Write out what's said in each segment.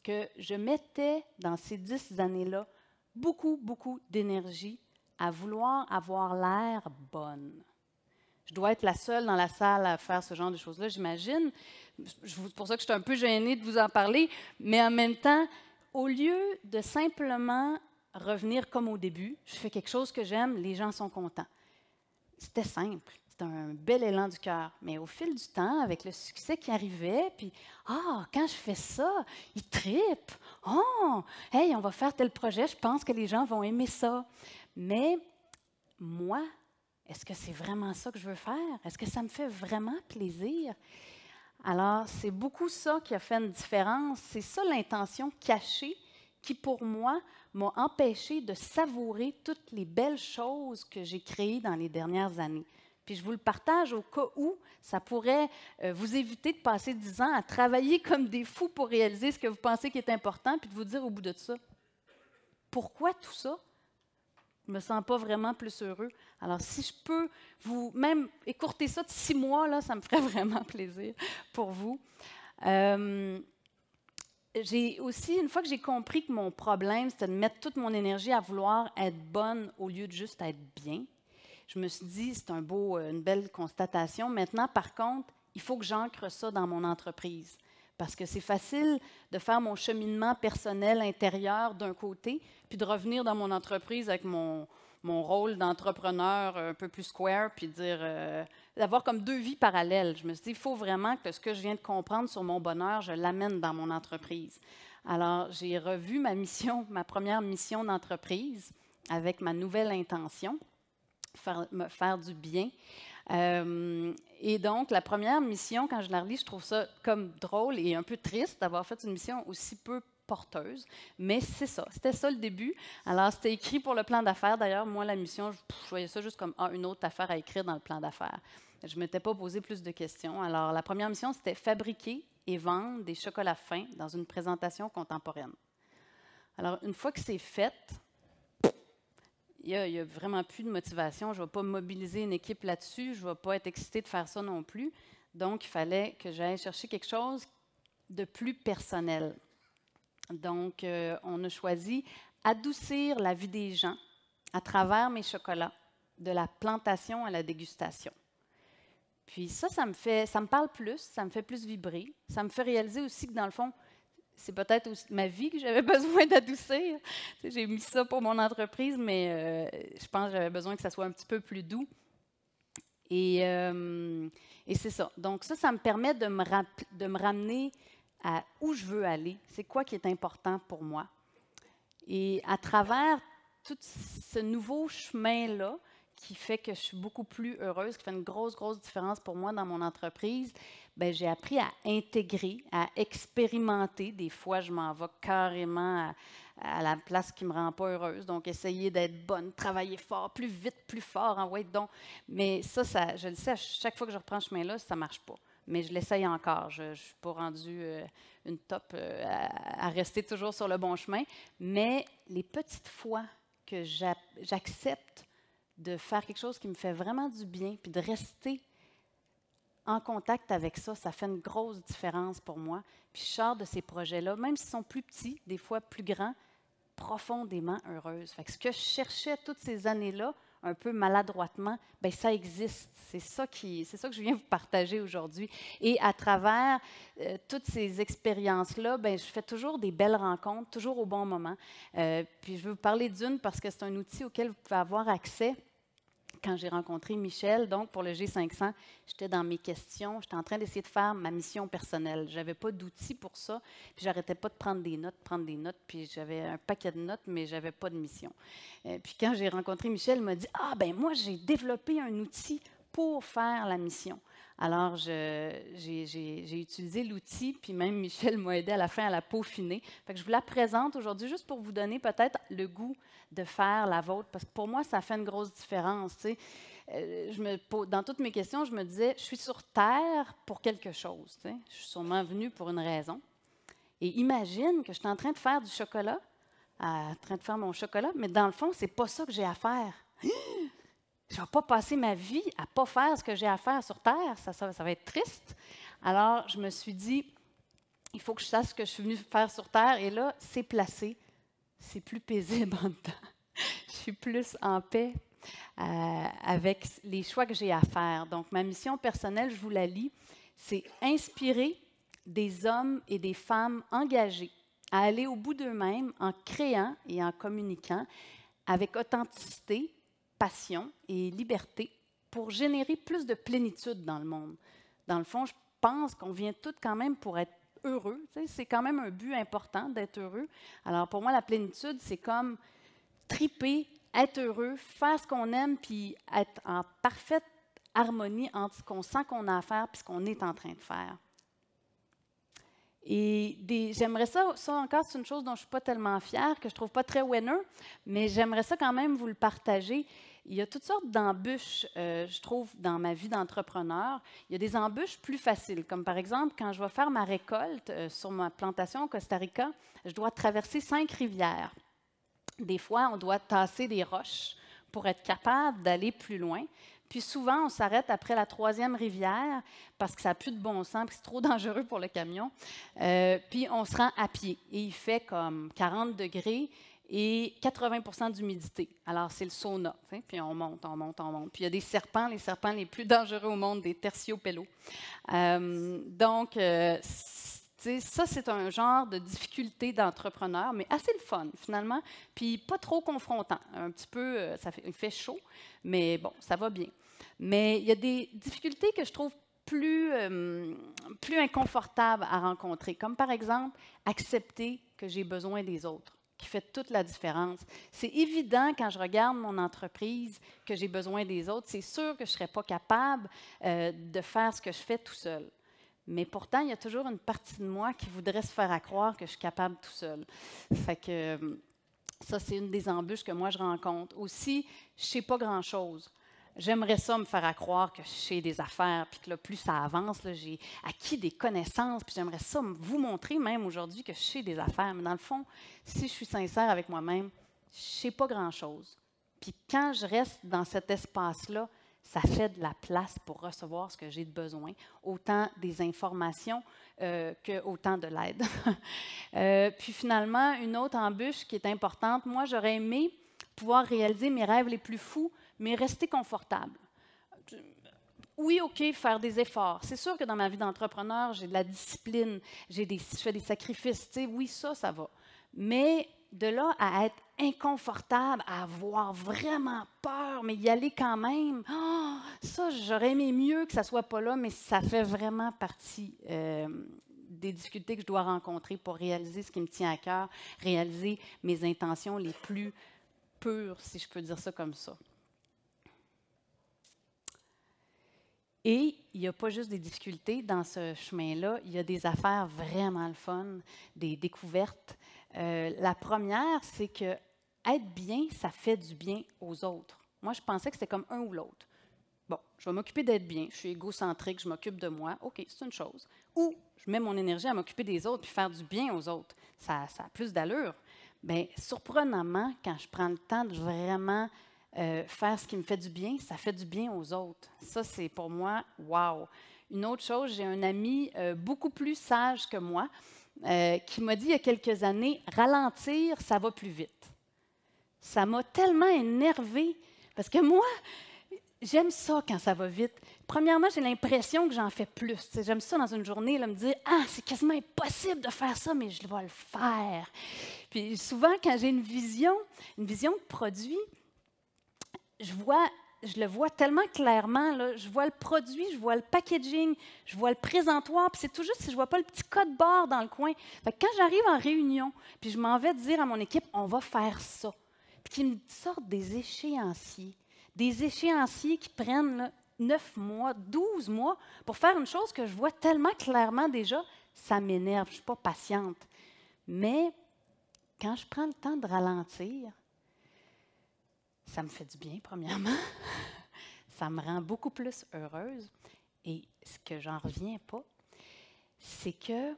que je mettais dans ces 10 années-là beaucoup, beaucoup d'énergie à vouloir avoir l'air bonne. Je dois être la seule dans la salle à faire ce genre de choses-là, j'imagine. C'est pour ça que je suis un peu gênée de vous en parler, mais en même temps, au lieu de simplement revenir comme au début, je fais quelque chose que j'aime, les gens sont contents. C'était simple, c'était un bel élan du cœur. Mais au fil du temps, avec le succès qui arrivait, puis quand je fais ça, ils trippent. Oh, hey, on va faire tel projet, je pense que les gens vont aimer ça. Mais moi, est-ce que c'est vraiment ça que je veux faire? Est-ce que ça me fait vraiment plaisir? Alors, c'est beaucoup ça qui a fait une différence. C'est ça l'intention cachée qui, pour moi, m'a empêché de savourer toutes les belles choses que j'ai créées dans les dernières années. Puis je vous le partage au cas où ça pourrait vous éviter de passer 10 ans à travailler comme des fous pour réaliser ce que vous pensez qui est important, puis de vous dire au bout de ça, pourquoi tout ça? Je ne me sens pas vraiment plus heureux. Alors, si je peux vous même écourter ça de 6 mois, là, ça me ferait vraiment plaisir pour vous. J'ai aussi, une fois que j'ai compris que mon problème, c'était de mettre toute mon énergie à vouloir être bonne au lieu de juste être bien, je me suis dit, c'est une belle constatation. Maintenant, par contre, il faut que j'ancre ça dans mon entreprise. Parce que c'est facile de faire mon cheminement personnel intérieur d'un côté, puis de revenir dans mon entreprise avec mon rôle d'entrepreneur un peu plus square, puis d'avoir comme 2 vies parallèles. Je me suis dit, il faut vraiment que ce que je viens de comprendre sur mon bonheur, je l'amène dans mon entreprise. Alors, j'ai revu ma première mission d'entreprise avec ma nouvelle intention, me faire du bien. Et donc, la première mission, quand je la relis, je trouve ça comme drôle et un peu triste d'avoir fait une mission aussi peu porteuse, mais c'est ça, c'était ça le début. Alors, c'était écrit pour le plan d'affaires. D'ailleurs, moi, la mission, je voyais ça juste comme une autre affaire à écrire dans le plan d'affaires. Je ne m'étais pas posé plus de questions. Alors, la première mission, c'était fabriquer et vendre des chocolats fins dans une présentation contemporaine. Alors, une fois que c'est fait, il n'y a vraiment plus de motivation. Je ne vais pas mobiliser une équipe là-dessus. Je ne vais pas être excitée de faire ça non plus. Donc, il fallait que j'aille chercher quelque chose de plus personnel. Donc, on a choisi adoucir la vie des gens à travers mes chocolats, de la plantation à la dégustation. Puis ça me parle plus, ça me fait plus vibrer. Ça me fait réaliser aussi que dans le fond, c'est peut-être aussi ma vie que j'avais besoin d'adoucir. Tu sais, j'ai mis ça pour mon entreprise, mais je pense que j'avais besoin que ça soit un petit peu plus doux. Et c'est ça. Donc ça me permet de me ramener à où je veux aller. C'est quoi qui est important pour moi. Et à travers tout ce nouveau chemin-là, qui fait que je suis beaucoup plus heureuse, qui fait une grosse, grosse différence pour moi dans mon entreprise, bien, j'ai appris à intégrer, à expérimenter. Des fois, je m'en vais carrément à la place qui ne me rend pas heureuse. Donc, essayer d'être bonne, travailler fort, plus vite, plus fort, en ouais, donc. Mais ça, je le sais, à chaque fois que je reprends ce chemin-là, ça ne marche pas. Mais je l'essaye encore. Je ne suis pas rendue une top à rester toujours sur le bon chemin. Mais les petites fois que j'accepte de faire quelque chose qui me fait vraiment du bien, puis de rester en contact avec ça, ça fait une grosse différence pour moi. Puis je sors de ces projets-là, même s'ils sont plus petits, des fois plus grands, profondément heureuse. Fait que ce que je cherchais toutes ces années-là, un peu maladroitement, bien, ça existe. C'est ça que je viens vous partager aujourd'hui. Et à travers toutes ces expériences-là, bien, je fais toujours des belles rencontres, toujours au bon moment. Puis je vais vous parler d'une parce que c'est un outil auquel vous pouvez avoir accès. Quand j'ai rencontré Michel, donc pour le G500, j'étais dans mes questions, j'étais en train d'essayer de faire ma mission personnelle. Je n'avais pas d'outils pour ça, puis j'arrêtais pas de prendre des notes, puis j'avais un paquet de notes, mais je n'avais pas de mission. Puis quand j'ai rencontré Michel, il m'a dit « Ah, ben moi, j'ai développé un outil pour faire la mission. » Alors, j'ai utilisé l'outil, puis même Michel m'a aidé à la fin à la peaufiner. Fait que je vous la présente aujourd'hui juste pour vous donner peut-être le goût de faire la vôtre, parce que pour moi, ça fait une grosse différence. Tu sais. Dans toutes mes questions, je me disais, je suis sur Terre pour quelque chose. Tu sais. Je suis sûrement venue pour une raison. Et imagine que je suis en train de faire du chocolat, en train de faire mon chocolat, mais dans le fond, c'est pas ça que j'ai à faire. Je ne vais pas passer ma vie à ne pas faire ce que j'ai à faire sur Terre. Ça va être triste. Alors, je me suis dit, Il faut que je sache ce que je suis venue faire sur Terre. Et là, c'est placé. C'est plus paisible en dedans. Je suis plus en paix avec les choix que j'ai à faire. Donc, ma mission personnelle, je vous la lis, c'est inspirer des hommes et des femmes engagés à aller au bout d'eux-mêmes en créant et en communiquant avec authenticité, passion et liberté pour générer plus de plénitude dans le monde. Dans le fond, je pense qu'on vient tous quand même pour être heureux. Tu sais, c'est quand même un but important d'être heureux. Alors pour moi, la plénitude, c'est comme triper, être heureux, faire ce qu'on aime, puis être en parfaite harmonie entre ce qu'on sent qu'on a à faire et ce qu'on est en train de faire. Et j'aimerais ça encore, c'est une chose dont je ne suis pas tellement fière, que je ne trouve pas très winner, mais j'aimerais ça quand même vous le partager. Il y a toutes sortes d'embûches, je trouve, dans ma vie d'entrepreneur. Il y a des embûches plus faciles, comme par exemple, quand je vais faire ma récolte sur ma plantation au Costa Rica, je dois traverser 5 rivières. Des fois, on doit tasser des roches pour être capable d'aller plus loin. Puis souvent, on s'arrête après la 3e rivière parce que ça n'a plus de bon sens, puis c'est trop dangereux pour le camion. Puis on se rend à pied et il fait comme 40 degrés et 80 d'humidité. Alors, c'est le sauna. Puis on monte, on monte, on monte. Puis il y a des serpents, les serpents les plus dangereux au monde, des terciopellos. Donc, ça, c'est un genre de difficulté d'entrepreneur, mais assez le fun, finalement, puis pas trop confrontant. Un petit peu, il fait chaud, mais bon, ça va bien. Mais il y a des difficultés que je trouve plus inconfortables à rencontrer, comme par exemple, accepter que j'ai besoin des autres, qui fait toute la différence. C'est évident quand je regarde mon entreprise que j'ai besoin des autres. C'est sûr que je ne serais pas capable de faire ce que je fais tout seul. Mais pourtant, il y a toujours une partie de moi qui voudrait se faire croire que je suis capable tout seul. Fait que ça, c'est une des embûches que moi, je rencontre. Aussi, je ne sais pas grand-chose. J'aimerais ça me faire croire que je sais des affaires, puis que là, plus ça avance, là, j'ai acquis des connaissances, puis j'aimerais ça vous montrer même aujourd'hui que je sais des affaires. Mais dans le fond, si je suis sincère avec moi-même, je ne sais pas grand-chose. Puis quand je reste dans cet espace-là, ça fait de la place pour recevoir ce que j'ai de besoin, autant des informations qu'autant de l'aide. Puis finalement, une autre embûche qui est importante, moi, j'aurais aimé pouvoir réaliser mes rêves les plus fous, mais rester confortable. Oui, OK, faire des efforts. C'est sûr que dans ma vie d'entrepreneur, j'ai de la discipline, je fais des sacrifices. Oui, ça va. Mais de là à être inconfortable, à avoir vraiment peur, mais y aller quand même, ça, j'aurais aimé mieux que ça ne soit pas là, mais ça fait vraiment partie des difficultés que je dois rencontrer pour réaliser ce qui me tient à cœur, réaliser mes intentions les plus pures, si je peux dire ça comme ça. Et il n'y a pas juste des difficultés dans ce chemin-là, il y a des affaires vraiment le fun, des découvertes. La première, c'est que être bien, ça fait du bien aux autres. Moi, je pensais que c'était comme un ou l'autre. Bon, je vais m'occuper d'être bien, je suis égocentrique, je m'occupe de moi, OK, c'est une chose. Ou je mets mon énergie à m'occuper des autres puis faire du bien aux autres. Ça a plus d'allure. Bien, surprenamment, quand je prends le temps de vraiment faire ce qui me fait du bien, ça fait du bien aux autres. Ça, c'est pour moi, wow! Une autre chose, j'ai un ami beaucoup plus sage que moi qui m'a dit il y a quelques années, ralentir, ça va plus vite. Ça m'a tellement énervée parce que moi, j'aime ça quand ça va vite. Premièrement, j'ai l'impression que j'en fais plus. J'aime ça dans une journée, là, me dire « Ah, c'est quasiment impossible de faire ça, mais je vais le faire. » Puis souvent, quand j'ai une vision de produit, je le vois tellement clairement. Là, je vois le produit, je vois le packaging, je vois le présentoir, puis c'est tout juste si je ne vois pas le petit code barre dans le coin. Fait que quand j'arrive en réunion, puis je m'en vais dire à mon équipe « On va faire ça », puis qu'ils me sortent des échéanciers qui prennent là, 9 mois, 12 mois pour faire une chose que je vois tellement clairement déjà, ça m'énerve, je ne suis pas patiente. Mais quand je prends le temps de ralentir, ça me fait du bien, premièrement. Ça me rend beaucoup plus heureuse. Et ce que j'en reviens pas, c'est que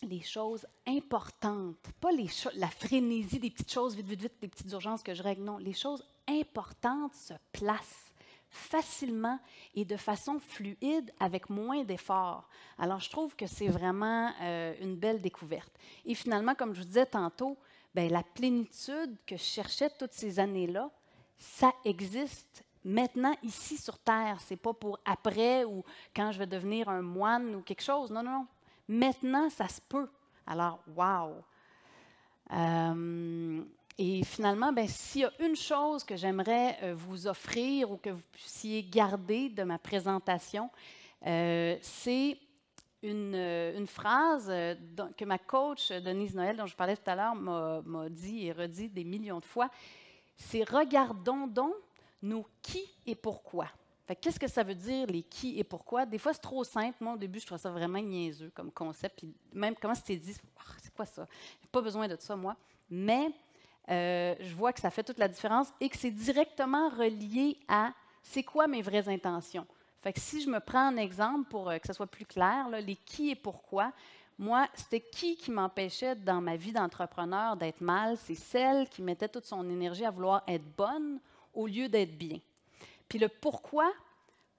les choses importantes, pas la frénésie des petites choses, vite, vite, vite, des petites urgences que je règle, non, les choses importantes se placent facilement et de façon fluide avec moins d'efforts. Alors, je trouve que c'est vraiment une belle découverte. Et finalement, comme je vous disais tantôt, bien, la plénitude que je cherchais toutes ces années-là, ça existe maintenant ici sur Terre. Ce n'est pas pour après ou quand je vais devenir un moine ou quelque chose. Non, non, non. Maintenant, ça se peut. Alors, wow! Et finalement, ben, s'il y a une chose que j'aimerais vous offrir ou que vous puissiez garder de ma présentation, c'est une phrase que ma coach Denise Noël, dont je parlais tout à l'heure, m'a dit et redit des millions de fois. C'est « Regardons donc nos qui et pourquoi ». Qu'est-ce que ça veut dire, les qui et pourquoi? Des fois, c'est trop simple. Moi, au début, je trouvais ça vraiment niaiseux comme concept. Puis même comment c'était dit, c'est quoi ça? J'ai pas besoin de ça, moi. Mais je vois que ça fait toute la différence et que c'est directement relié à c'est quoi mes vraies intentions. Fait que si je me prends un exemple pour que ça soit plus clair, là, les qui et pourquoi, moi, c'était qui m'empêchait dans ma vie d'entrepreneur d'être mal? C'est celle qui mettait toute son énergie à vouloir être bonne au lieu d'être bien. Puis le pourquoi,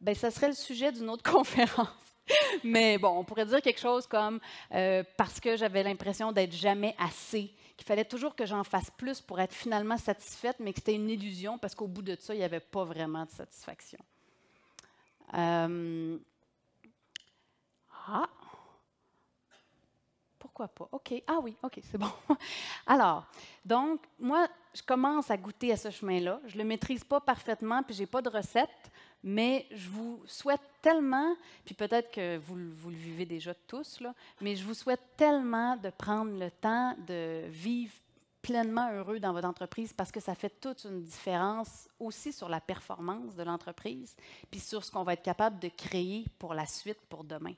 bien, ça serait le sujet d'une autre conférence. Mais bon, on pourrait dire quelque chose comme parce que j'avais l'impression d'être jamais assez, qu'il fallait toujours que j'en fasse plus pour être finalement satisfaite, mais que c'était une illusion parce qu'au bout de ça, il n'y avait pas vraiment de satisfaction. Pourquoi pas? OK. Ah oui, OK, c'est bon. Alors, donc, moi, je commence à goûter à ce chemin-là. Je ne le maîtrise pas parfaitement, puis je n'ai pas de recette, mais je vous souhaite tellement, puis peut-être que vous le vivez déjà tous, là, mais je vous souhaite tellement de prendre le temps de vivre pleinement heureux dans votre entreprise parce que ça fait toute une différence aussi sur la performance de l'entreprise, puis sur ce qu'on va être capable de créer pour la suite, pour demain.